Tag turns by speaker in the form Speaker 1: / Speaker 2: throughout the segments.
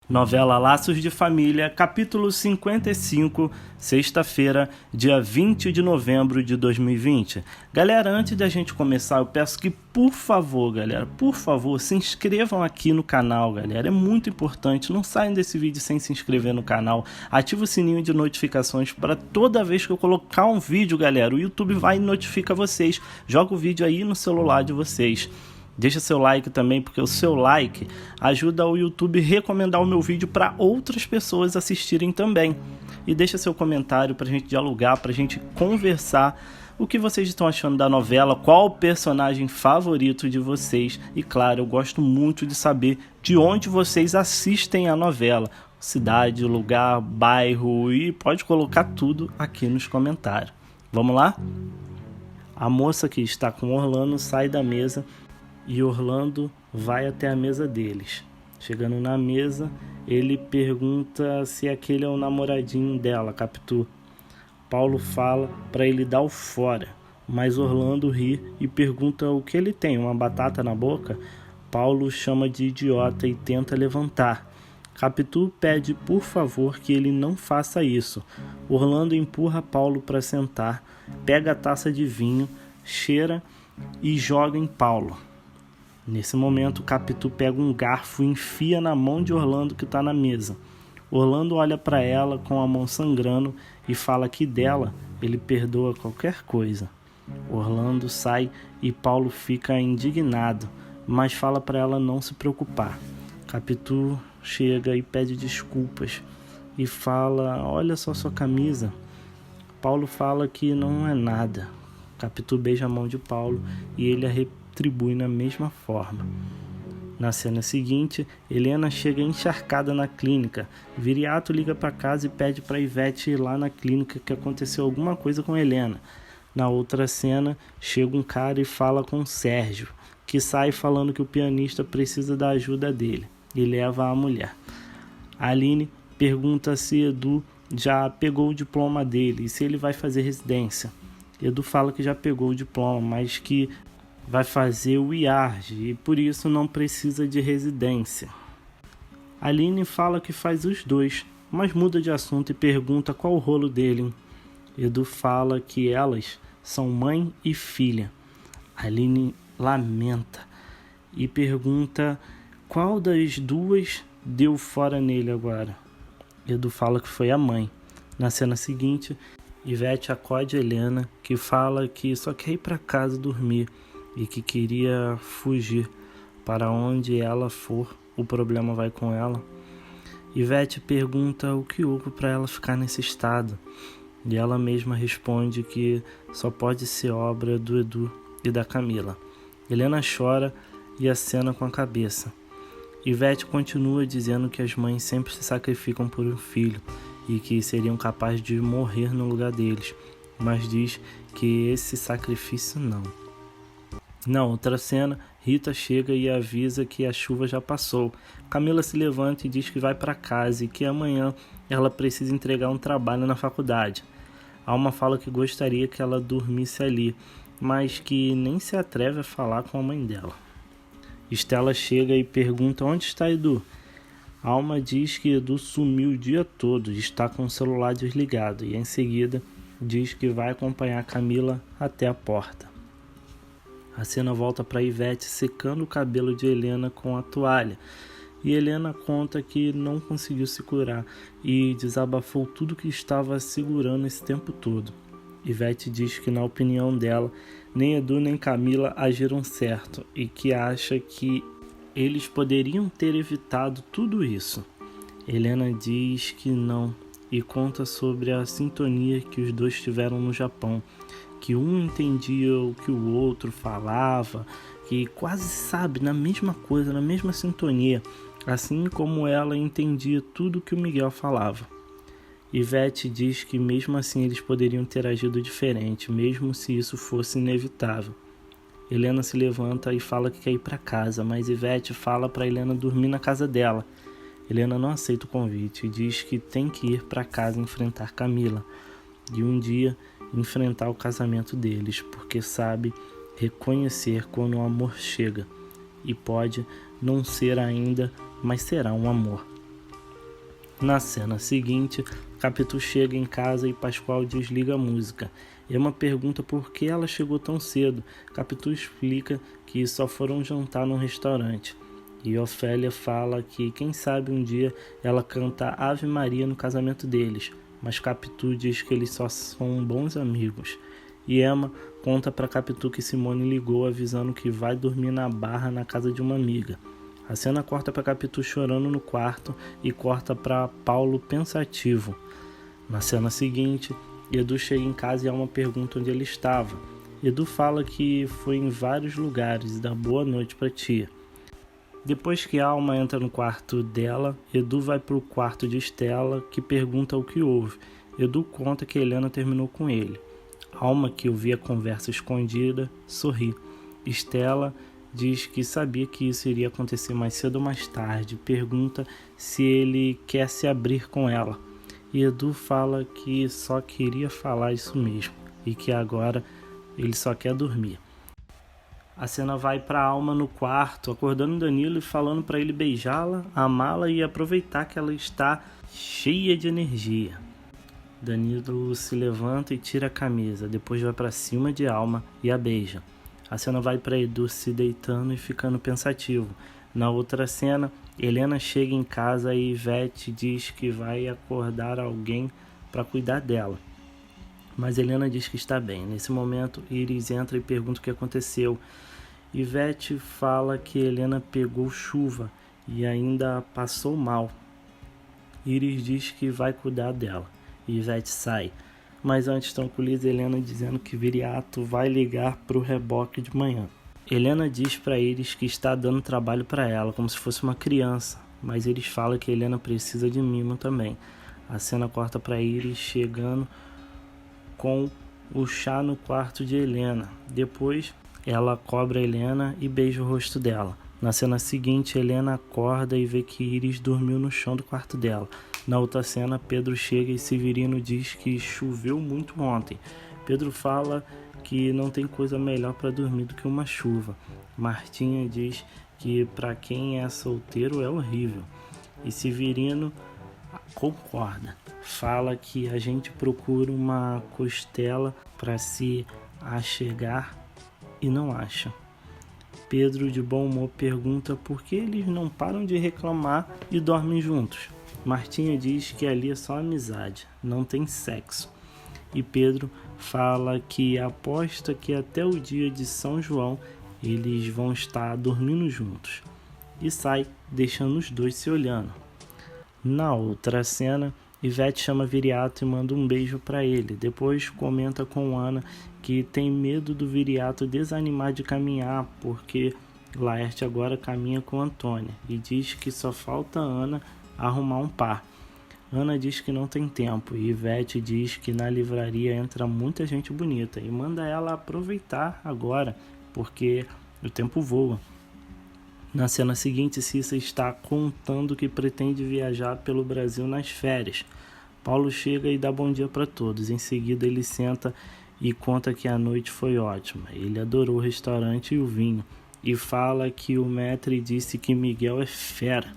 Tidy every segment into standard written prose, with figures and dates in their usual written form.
Speaker 1: Novela Laços de Família, capítulo 55, sexta-feira, dia 20 de novembro de 2020. Galera, antes da gente começar, eu peço que, por favor, se inscrevam aqui no canal, galera. É muito importante, não saiam desse vídeo sem se inscrever no canal. Ativa o sininho de notificações para toda vez que eu colocar um vídeo, galera, o YouTube vai e notifica vocês. Joga o vídeo aí no celular de vocês. Deixa seu like também, porque o seu like ajuda o YouTube a recomendar o meu vídeo para outras pessoas assistirem também. E deixa seu comentário para a gente dialogar, para a gente conversar o que vocês estão achando da novela, qual o personagem favorito de vocês. E claro, eu gosto muito de saber de onde vocês assistem a novela. Cidade, lugar, bairro, e pode colocar tudo aqui nos comentários. Vamos lá? A moça que está com Orlando sai da mesa e Orlando vai até a mesa deles. Chegando na mesa, ele pergunta se aquele é o namoradinho dela, Capitu. Paulo fala para ele dar o fora, mas Orlando ri e pergunta o que ele tem, uma batata na boca? Paulo chama de idiota e tenta levantar. Capitu pede por favor que ele não faça isso. Orlando empurra Paulo para sentar, pega a taça de vinho, cheira e joga em Paulo. Nesse momento, Capitu pega um garfo e enfia na mão de Orlando que está na mesa. Orlando olha para ela com a mão sangrando e fala que dela ele perdoa qualquer coisa. Orlando sai e Paulo fica indignado, mas fala para ela não se preocupar. Capitu chega e pede desculpas e fala: olha só sua camisa. Paulo fala que não é nada. Capitu beija a mão de Paulo e ele a retribui na mesma forma. Na cena seguinte, Helena chega encharcada na clínica. Viriato liga para casa e pede para Ivete ir lá na clínica que aconteceu alguma coisa com Helena. Na outra cena, chega um cara e fala com Sérgio, que sai falando que o pianista precisa da ajuda dele e leva a mulher. Aline pergunta se Edu já pegou o diploma dele e se ele vai fazer residência. Edu fala que já pegou o diploma, mas que vai fazer o IARJ e por isso não precisa de residência. Aline fala que faz os dois, mas muda de assunto e pergunta qual o rolo dele. Edu fala que elas são mãe e filha. Aline lamenta e pergunta qual das duas deu fora nele agora. Edu fala que foi a mãe. Na cena seguinte, Ivete acode Helena, que fala que só quer ir para casa dormir e que queria fugir. Para onde ela for, o problema vai com ela. Ivete pergunta o que houve para ela ficar nesse estado. E ela mesma responde que só pode ser obra do Edu e da Camila. Helena chora e acena com a cabeça. Ivete continua dizendo que as mães sempre se sacrificam por um filho e que seriam capazes de morrer no lugar deles, mas diz que esse sacrifício não. Na outra cena, Rita chega e avisa que a chuva já passou. Camila se levanta e diz que vai para casa e que amanhã ela precisa entregar um trabalho na faculdade. Alma fala que gostaria que ela dormisse ali, mas que nem se atreve a falar com a mãe dela. Estela chega e pergunta onde está Edu. Alma diz que Edu sumiu o dia todo e está com o celular desligado e em seguida diz que vai acompanhar Camila até a porta. A cena volta para Ivete secando o cabelo de Helena com a toalha e Helena conta que não conseguiu se curar e desabafou tudo que estava segurando esse tempo todo. Ivete diz que, na opinião dela, nem Edu nem Camila agiram certo e que acha que eles poderiam ter evitado tudo isso. Helena diz que não e conta sobre a sintonia que os dois tiveram no Japão, que um entendia o que o outro falava, que quase sabe na mesma coisa, na mesma sintonia, assim como ela entendia tudo que o Miguel falava. Ivete diz que mesmo assim eles poderiam ter agido diferente, mesmo se isso fosse inevitável. Helena se levanta e fala que quer ir para casa, mas Ivete fala para Helena dormir na casa dela. Helena não aceita o convite e diz que tem que ir para casa enfrentar Camila e um dia enfrentar o casamento deles, porque sabe reconhecer quando o amor chega e pode não ser ainda, mas será um amor. Na cena seguinte, Capitu chega em casa e Pascoal desliga a música. Emma pergunta por que ela chegou tão cedo. Capitu explica que só foram jantar num restaurante. E Ofélia fala que quem sabe um dia ela canta Ave Maria no casamento deles, mas Capitu diz que eles só são bons amigos. E Emma conta para Capitu que Simone ligou avisando que vai dormir na Barra na casa de uma amiga. A cena corta para Capitu chorando no quarto e corta para Paulo pensativo. Na cena seguinte, Edu chega em casa e Alma pergunta onde ele estava. Edu fala que foi em vários lugares e dá boa noite para tia. Depois que Alma entra no quarto dela, Edu vai para o quarto de Estela, que pergunta o que houve. Edu conta que Helena terminou com ele. Alma, que ouvia a conversa escondida, sorri. Estela diz que sabia que isso iria acontecer mais cedo ou mais tarde. Pergunta se ele quer se abrir com ela. E Edu fala que só queria falar isso mesmo e que agora ele só quer dormir. A cena vai para Alma no quarto, acordando Danilo e falando para ele beijá-la, amá-la e aproveitar que ela está cheia de energia. Danilo se levanta e tira a camisa, depois vai para cima de Alma e a beija. A cena vai para Edu se deitando e ficando pensativo. Na outra cena, Helena chega em casa e Ivete diz que vai acordar alguém para cuidar dela. Mas Helena diz que está bem. Nesse momento, Iris entra e pergunta o que aconteceu. Ivete fala que Helena pegou chuva e ainda passou mal. Iris diz que vai cuidar dela. Ivete sai. Mas antes tranquiliza Helena dizendo que Viriato vai ligar para o reboque de manhã. Helena diz para Iris que está dando trabalho para ela, como se fosse uma criança. Mas Iris fala que Helena precisa de mimo também. A cena corta para Iris chegando com o chá no quarto de Helena. Depois, ela cobra Helena e beija o rosto dela. Na cena seguinte, Helena acorda e vê que Iris dormiu no chão do quarto dela. Na outra cena, Pedro chega e Severino diz que choveu muito ontem. Pedro fala que não tem coisa melhor para dormir do que uma chuva. Martinha diz que para quem é solteiro é horrível. E Severino concorda. Fala que a gente procura uma costela para se achegar e não acha. Pedro, de bom humor, pergunta por que eles não param de reclamar e dormem juntos. Martinha diz que ali é só amizade, não tem sexo. E Pedro fala que aposta que até o dia de São João eles vão estar dormindo juntos. E sai, deixando os dois se olhando. Na outra cena, Ivete chama Viriato e manda um beijo para ele. Depois comenta com Ana que tem medo do Viriato desanimar de caminhar, porque Laerte agora caminha com Antônia e diz que só falta Ana arrumar um par. Ana diz que não tem tempo e Ivete diz que na livraria entra muita gente bonita e manda ela aproveitar agora, porque o tempo voa. Na cena seguinte, Cissa está contando que pretende viajar pelo Brasil nas férias. Paulo chega e dá bom dia para todos. Em seguida, ele senta e conta que a noite foi ótima. Ele adorou o restaurante e o vinho. E fala que o maître disse que Miguel é fera.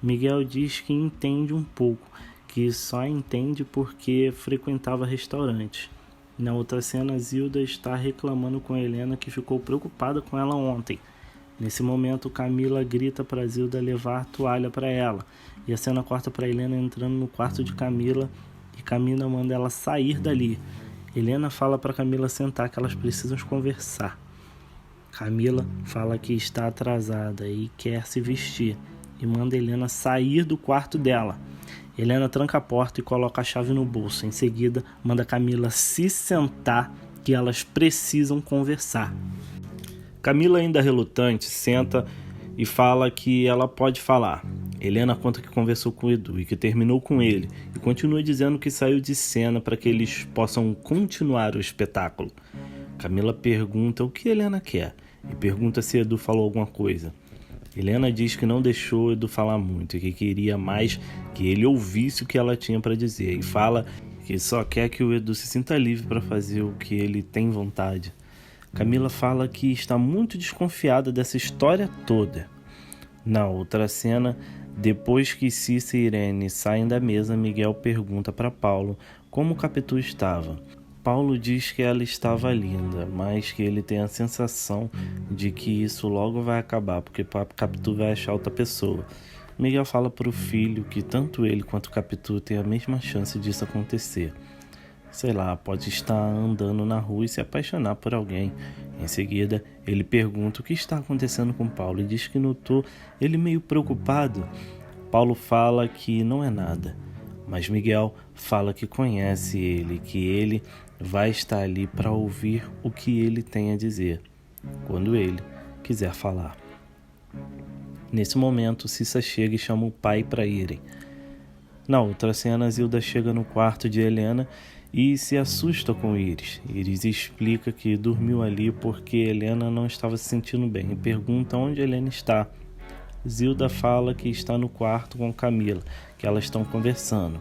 Speaker 1: Miguel diz que entende um pouco, que só entende porque frequentava restaurantes. Na outra cena, Zilda está reclamando com Helena que ficou preocupada com ela ontem. Nesse momento, Camila grita para Zilda levar toalha para ela. E a cena corta para Helena entrando no quarto de Camila e Camila manda ela sair dali. Helena fala para Camila sentar, que elas precisam conversar. Camila fala que está atrasada e quer se vestir e manda Helena sair do quarto dela. Helena tranca a porta e coloca a chave no bolso. Em seguida, manda Camila se sentar, que elas precisam conversar. Camila, ainda relutante, senta e fala que ela pode falar. Helena conta que conversou com o Edu e que terminou com ele e continua dizendo que saiu de cena para que eles possam continuar o espetáculo. Camila pergunta o que Helena quer e pergunta se Edu falou alguma coisa. Helena diz que não deixou Edu falar muito e que queria mais que ele ouvisse o que ela tinha para dizer e fala que só quer que o Edu se sinta livre para fazer o que ele tem vontade. Camila fala que está muito desconfiada dessa história toda. Na outra cena, Depois que Cissa e Irene saem da mesa, Miguel pergunta para Paulo como Capitu estava. Paulo diz que ela estava linda, mas que ele tem a sensação de que isso logo vai acabar, porque Capitu vai achar outra pessoa. Miguel fala para o filho que tanto ele quanto Capitu têm a mesma chance disso acontecer. Sei lá, pode estar andando na rua e se apaixonar por alguém. Em seguida, ele pergunta o que está acontecendo com Paulo e diz que notou ele meio preocupado. Paulo fala que não é nada, mas Miguel fala que conhece ele, que ele vai estar ali para ouvir o que ele tem a dizer, quando ele quiser falar. Nesse momento, Cissa chega e chama o pai para irem. Na outra cena, Zilda chega no quarto de Helena e se assusta com Iris. Iris explica que dormiu ali porque Helena não estava se sentindo bem e pergunta onde Helena está. Zilda fala que está no quarto com Camila, que elas estão conversando.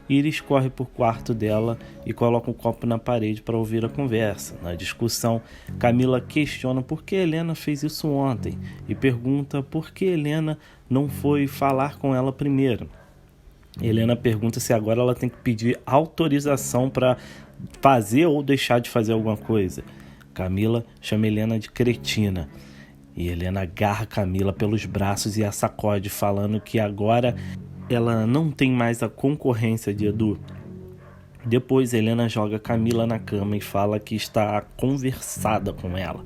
Speaker 1: Iris corre para o quarto dela e coloca um copo na parede para ouvir a conversa. Na discussão, Camila questiona por que Helena fez isso ontem e pergunta por que Helena não foi falar com ela primeiro. Helena pergunta se agora ela tem que pedir autorização para fazer ou deixar de fazer alguma coisa. Camila chama Helena de cretina. E Helena agarra Camila pelos braços e a sacode, falando que agora ela não tem mais a concorrência de Edu. Depois, Helena joga Camila na cama e fala que está conversada com ela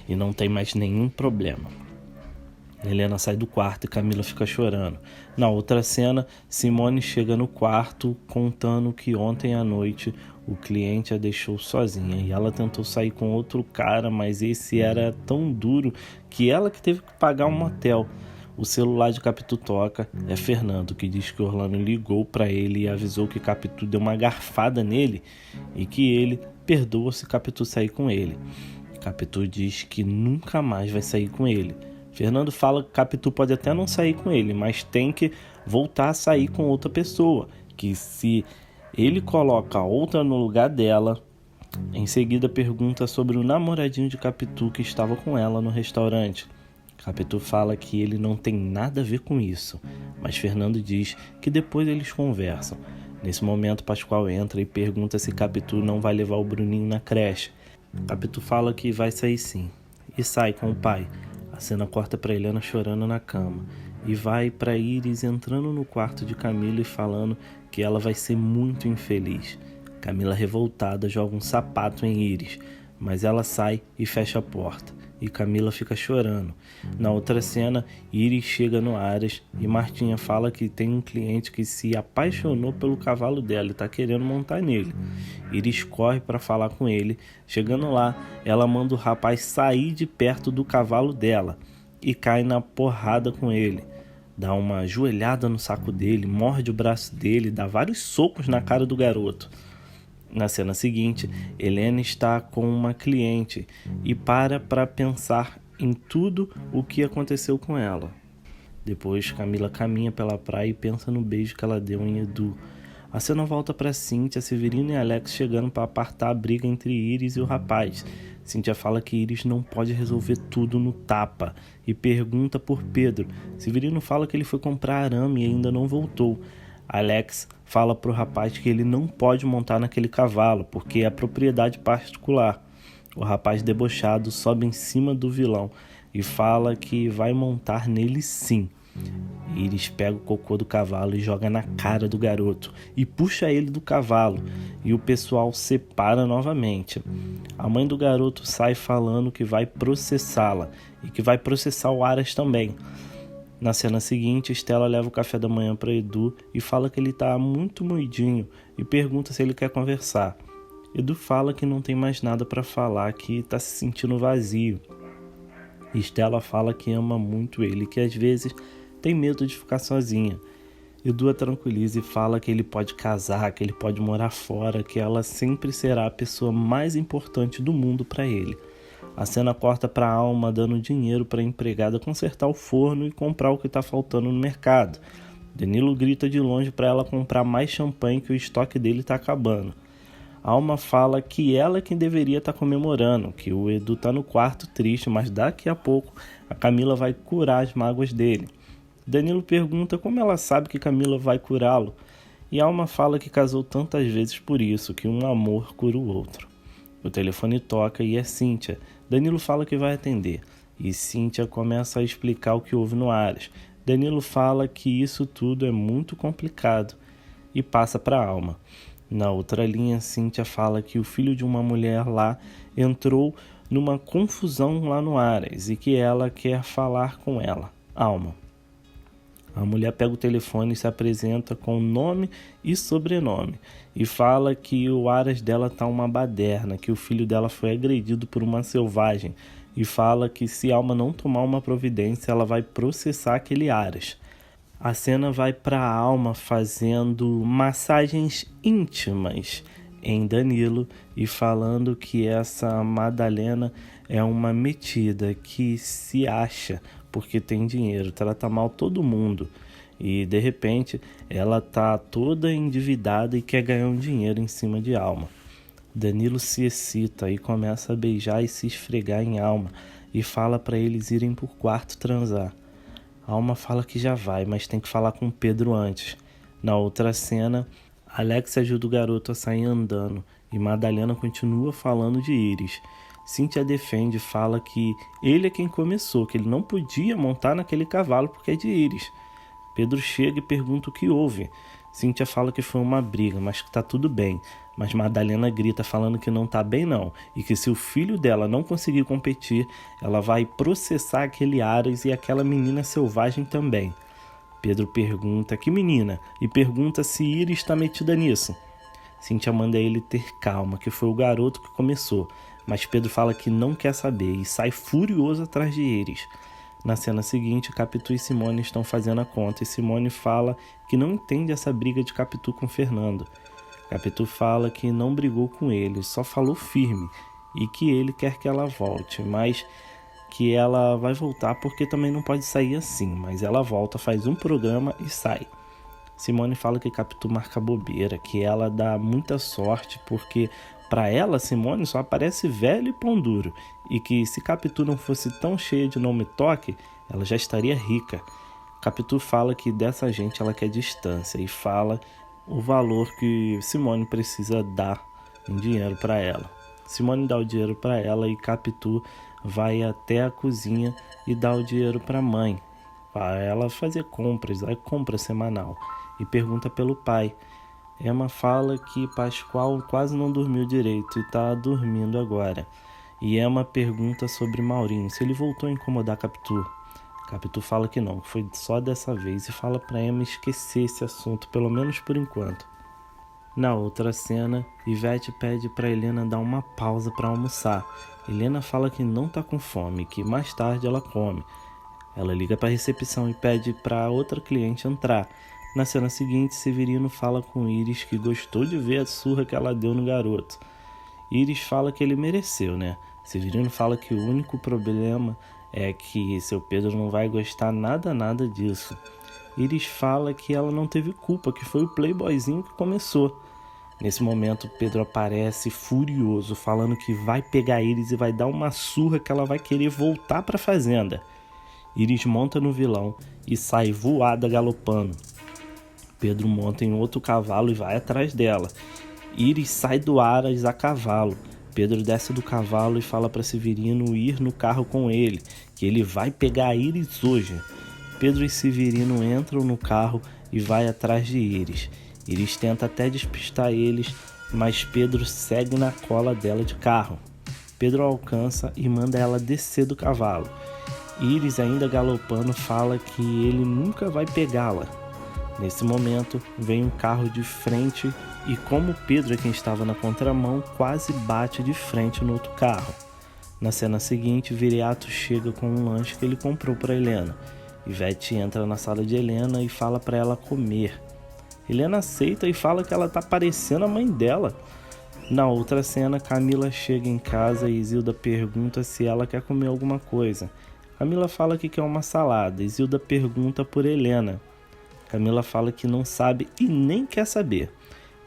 Speaker 1: e não tem mais nenhum problema. Helena sai do quarto e Camila fica chorando. Na outra cena, Simone chega no quarto contando que ontem à noite o cliente a deixou sozinha e ela tentou sair com outro cara, mas esse era tão duro que ela que teve que pagar um motel. O celular de Capitu toca, é Fernando, que diz que Orlando ligou para ele e avisou que Capitu deu uma garfada nele e que ele perdoa se Capitu sair com ele. Capitu diz que nunca mais vai sair com ele. Fernando fala que Capitu pode até não sair com ele, mas tem que voltar a sair com outra pessoa, que se ele coloca outra no lugar dela. Em seguida pergunta sobre o namoradinho de Capitu que estava com ela no restaurante. Capitu fala que ele não tem nada a ver com isso, mas Fernando diz que depois eles conversam. Nesse momento, Pascoal entra e pergunta se Capitu não vai levar o Bruninho na creche. Capitu fala que vai sair sim, e sai com o pai. A cena corta para Helena chorando na cama, e vai para Iris entrando no quarto de Camila e falando que ela vai ser muito infeliz. Camila, revoltada, joga um sapato em Iris, mas ela sai e fecha a porta. E Camila fica chorando. Na outra cena, Iris chega no Aras e Martinha fala que tem um cliente que se apaixonou pelo cavalo dela e está querendo montar nele. Iris corre para falar com ele. Chegando lá, ela manda o rapaz sair de perto do cavalo dela e cai na porrada com ele. Dá uma joelhada no saco dele, morde o braço dele, dá vários socos na cara do garoto. Na cena seguinte, Helena está com uma cliente e para pensar em tudo o que aconteceu com ela. Depois, Camila caminha pela praia e pensa no beijo que ela deu em Edu. A cena volta para Cíntia, Severino e Alex chegando para apartar a briga entre Iris e o rapaz. Cíntia fala que Iris não pode resolver tudo no tapa e pergunta por Pedro. Severino fala que ele foi comprar arame e ainda não voltou. Alex fala para o rapaz que ele não pode montar naquele cavalo, porque é propriedade particular. O rapaz debochado sobe em cima do vilão e fala que vai montar nele sim. Iris pega o cocô do cavalo e joga na cara do garoto e puxa ele do cavalo, e o pessoal separa novamente. A mãe do garoto sai falando que vai processá-la e que vai processar o Aras também. Na cena seguinte, Estela leva o café da manhã para Edu e fala que ele está muito moidinho e pergunta se ele quer conversar. Edu fala que não tem mais nada para falar, que está se sentindo vazio. Estela fala que ama muito ele e que às vezes tem medo de ficar sozinha. Edu a tranquiliza e fala que ele pode casar, que ele pode morar fora, que ela sempre será a pessoa mais importante do mundo para ele. A cena corta para a Alma dando dinheiro para a empregada consertar o forno e comprar o que está faltando no mercado. Danilo grita de longe para ela comprar mais champanhe que o estoque dele está acabando. A Alma fala que ela é quem deveria estar comemorando, que o Edu está no quarto triste, mas daqui a pouco a Camila vai curar as mágoas dele. Danilo pergunta como ela sabe que Camila vai curá-lo, e Alma fala que casou tantas vezes por isso, que um amor cura o outro. O telefone toca e é Cíntia. Danilo fala que vai atender, e Cíntia começa a explicar o que houve no Aras. Danilo fala que isso tudo é muito complicado e passa para Alma. Na outra linha, Cíntia fala que o filho de uma mulher lá entrou numa confusão lá no Aras e que ela quer falar com ela, Alma. A mulher pega o telefone e se apresenta com nome e sobrenome e fala que o Aras dela tá uma baderna, que o filho dela foi agredido por uma selvagem e fala que se Alma não tomar uma providência, ela vai processar aquele Aras. A cena vai para a Alma fazendo massagens íntimas em Danilo e falando que essa Madalena é uma metida que se acha porque tem dinheiro, trata mal todo mundo e de repente ela tá toda endividada e quer ganhar um dinheiro em cima de Alma. Danilo se excita e começa a beijar e se esfregar em Alma e fala para eles irem pro quarto transar. Alma fala que já vai, mas tem que falar com Pedro antes. Na outra cena, Alex ajuda o garoto a sair andando e Madalena continua falando de Iris. Cíntia defende e fala que ele é quem começou, que ele não podia montar naquele cavalo porque é de Iris. Pedro chega e pergunta o que houve. Cíntia fala que foi uma briga, mas que tá tudo bem. Mas Madalena grita falando que não tá bem não, e que se o filho dela não conseguir competir, ela vai processar aquele Aras e aquela menina selvagem também. Pedro pergunta que menina, e pergunta se Iris está metida nisso. Cíntia manda ele ter calma, que foi o garoto que começou, mas Pedro fala que não quer saber e sai furioso atrás de Iris. Na cena seguinte, Capitu e Simone estão fazendo a conta e Simone fala que não entende essa briga de Capitu com Fernando. Capitu fala que não brigou com ele, só falou firme e que ele quer que ela volte, mas que ela vai voltar porque também não pode sair assim, mas ela volta, faz um programa e sai. Simone fala que Capitu marca bobeira, que ela dá muita sorte porque para ela, Simone só aparece velho e pão duro e que se Capitu não fosse tão cheia de não me toque, ela já estaria rica. Capitu fala que dessa gente ela quer distância e fala o valor que Simone precisa dar em dinheiro para ela. Simone dá o dinheiro para ela e Capitu vai até a cozinha e dá o dinheiro para a mãe, para ela fazer compras, a compra semanal, e pergunta pelo pai. Emma fala que Pascoal quase não dormiu direito e está dormindo agora. E Emma pergunta sobre Maurinho, se ele voltou a incomodar Capitu. Capitu fala que não, que foi só dessa vez e fala para Emma esquecer esse assunto, pelo menos por enquanto. Na outra cena, Ivete pede para Helena dar uma pausa para almoçar. Helena fala que não está com fome, que mais tarde ela come. Ela liga para a recepção e pede para outra cliente entrar. Na cena seguinte, Severino fala com Iris que gostou de ver a surra que ela deu no garoto. Iris fala que ele mereceu, né? Severino fala que o único problema é que seu Pedro não vai gostar nada disso. Iris fala que ela não teve culpa, que foi o playboyzinho que começou. Nesse momento, Pedro aparece furioso, falando que vai pegar Iris e vai dar uma surra que ela vai querer voltar para a fazenda. Iris monta no vilão e sai voada galopando. Pedro monta em outro cavalo e vai atrás dela. Iris sai do Aras a cavalo. Pedro desce do cavalo e fala para Severino ir no carro com ele, que ele vai pegar a Iris hoje. Pedro e Severino entram no carro e vai atrás de Iris. Iris tenta até despistar eles, mas Pedro segue na cola dela de carro. Pedro alcança e manda ela descer do cavalo. Iris, ainda galopando, fala que ele nunca vai pegá-la. Nesse momento, vem um carro de frente e, como Pedro é quem estava na contramão, quase bate de frente no outro carro. Na cena seguinte, Viriato chega com um lanche que ele comprou para Helena. Ivete entra na sala de Helena e fala para ela comer. Helena aceita e fala que ela tá parecendo a mãe dela. Na outra cena, Camila chega em casa e Isilda pergunta se ela quer comer alguma coisa. Camila fala que quer uma salada. Isilda pergunta por Helena. Camila fala que não sabe e nem quer saber.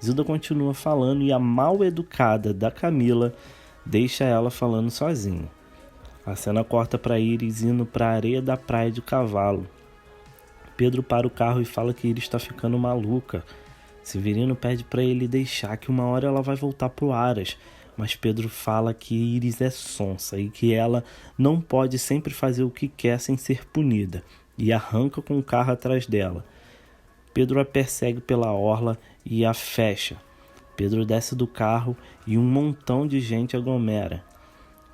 Speaker 1: Isilda continua falando e a mal educada da Camila deixa ela falando sozinha. A cena corta para Iris indo para a areia da praia de cavalo. Pedro para o carro e fala que Iris está ficando maluca. Severino pede para ele deixar, que uma hora ela vai voltar pro Aras. Mas Pedro fala que Iris é sonsa e que ela não pode sempre fazer o que quer sem ser punida. E arranca com o carro atrás dela. Pedro a persegue pela orla e a fecha. Pedro desce do carro e um montão de gente aglomera.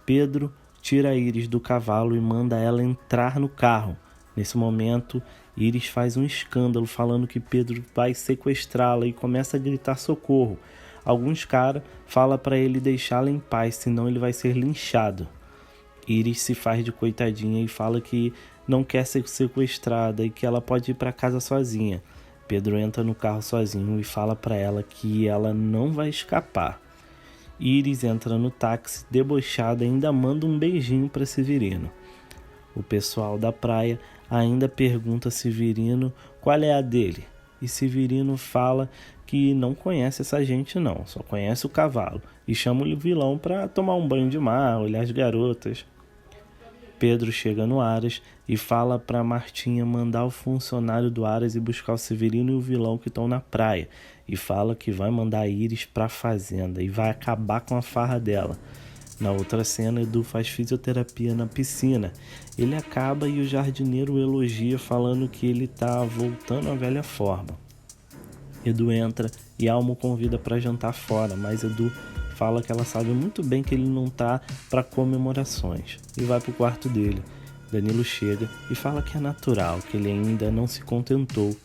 Speaker 1: Pedro tira Iris do cavalo e manda ela entrar no carro. Nesse momento, Iris faz um escândalo falando que Pedro vai sequestrá-la e começa a gritar socorro. Alguns caras falam para ele deixá-la em paz, senão ele vai ser linchado. Iris se faz de coitadinha e fala que não quer ser sequestrada e que ela pode ir para casa sozinha. Pedro entra no carro sozinho e fala para ela que ela não vai escapar. Iris entra no táxi debochada e ainda manda um beijinho para Severino. O pessoal da praia ainda pergunta a Severino qual é a dele. E Severino fala que não conhece essa gente não, só conhece o cavalo. E chama o vilão para tomar um banho de mar, olhar as garotas. Pedro chega no Aras e fala para Martinha mandar o funcionário do Aras ir buscar o Severino e o vilão que estão na praia. E fala que vai mandar a Iris para a fazenda e vai acabar com a farra dela. Na outra cena, Edu faz fisioterapia na piscina. Ele acaba e o jardineiro o elogia falando que ele está voltando à velha forma. Edu entra e Alma o convida para jantar fora, mas Edu fala que ela sabe muito bem que ele não tá para comemorações e vai pro quarto dele. Danilo chega e fala que é natural, que ele ainda não se contentou.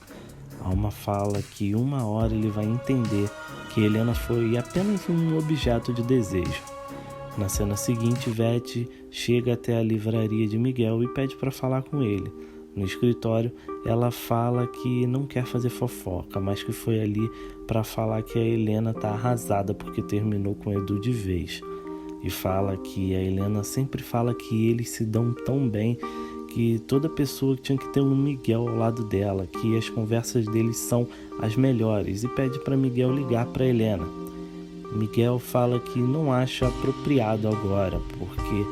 Speaker 1: Alma fala que uma hora ele vai entender que Helena foi apenas um objeto de desejo. Na cena seguinte, Vete chega até a livraria de Miguel e pede para falar com ele. No escritório, ela fala que não quer fazer fofoca, mas que foi ali para falar que a Helena tá arrasada porque terminou com Edu de vez. E fala que a Helena sempre fala que eles se dão tão bem que toda pessoa tinha que ter um Miguel ao lado dela, que as conversas deles são as melhores, e pede para Miguel ligar para Helena. Miguel fala que não acha apropriado agora, porque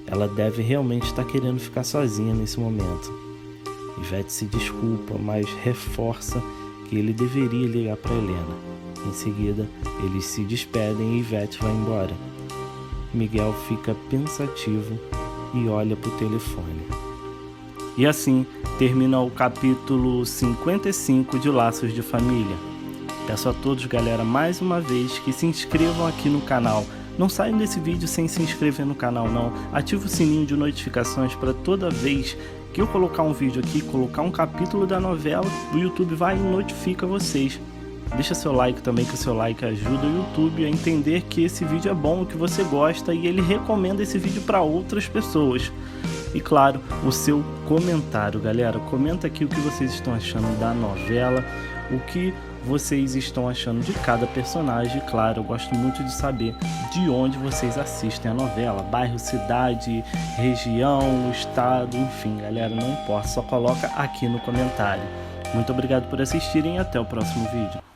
Speaker 1: ela deve realmente estar querendo ficar sozinha nesse momento. Ivete se desculpa, mas reforça que ele deveria ligar para Helena. Em seguida, eles se despedem e Ivete vai embora. Miguel fica pensativo e olha para o telefone. E assim termina o capítulo 55 de Laços de Família. Peço a todos, galera, mais uma vez que se inscrevam aqui no canal. Não saiam desse vídeo sem se inscrever no canal não. Ative o sininho de notificações para toda vez que eu colocar um vídeo aqui, colocar um capítulo da novela, o YouTube vai e notifica vocês. Deixa seu like também, que o seu like ajuda o YouTube a entender que esse vídeo é bom, que você gosta e ele recomenda esse vídeo para outras pessoas. E claro, o seu comentário, galera. Comenta aqui o que vocês estão achando da novela, o que vocês estão achando de cada personagem. Claro, eu gosto muito de saber de onde vocês assistem a novela, bairro, cidade, região, estado, enfim, galera, não importa, só coloca aqui no comentário. Muito obrigado por assistirem e até o próximo vídeo.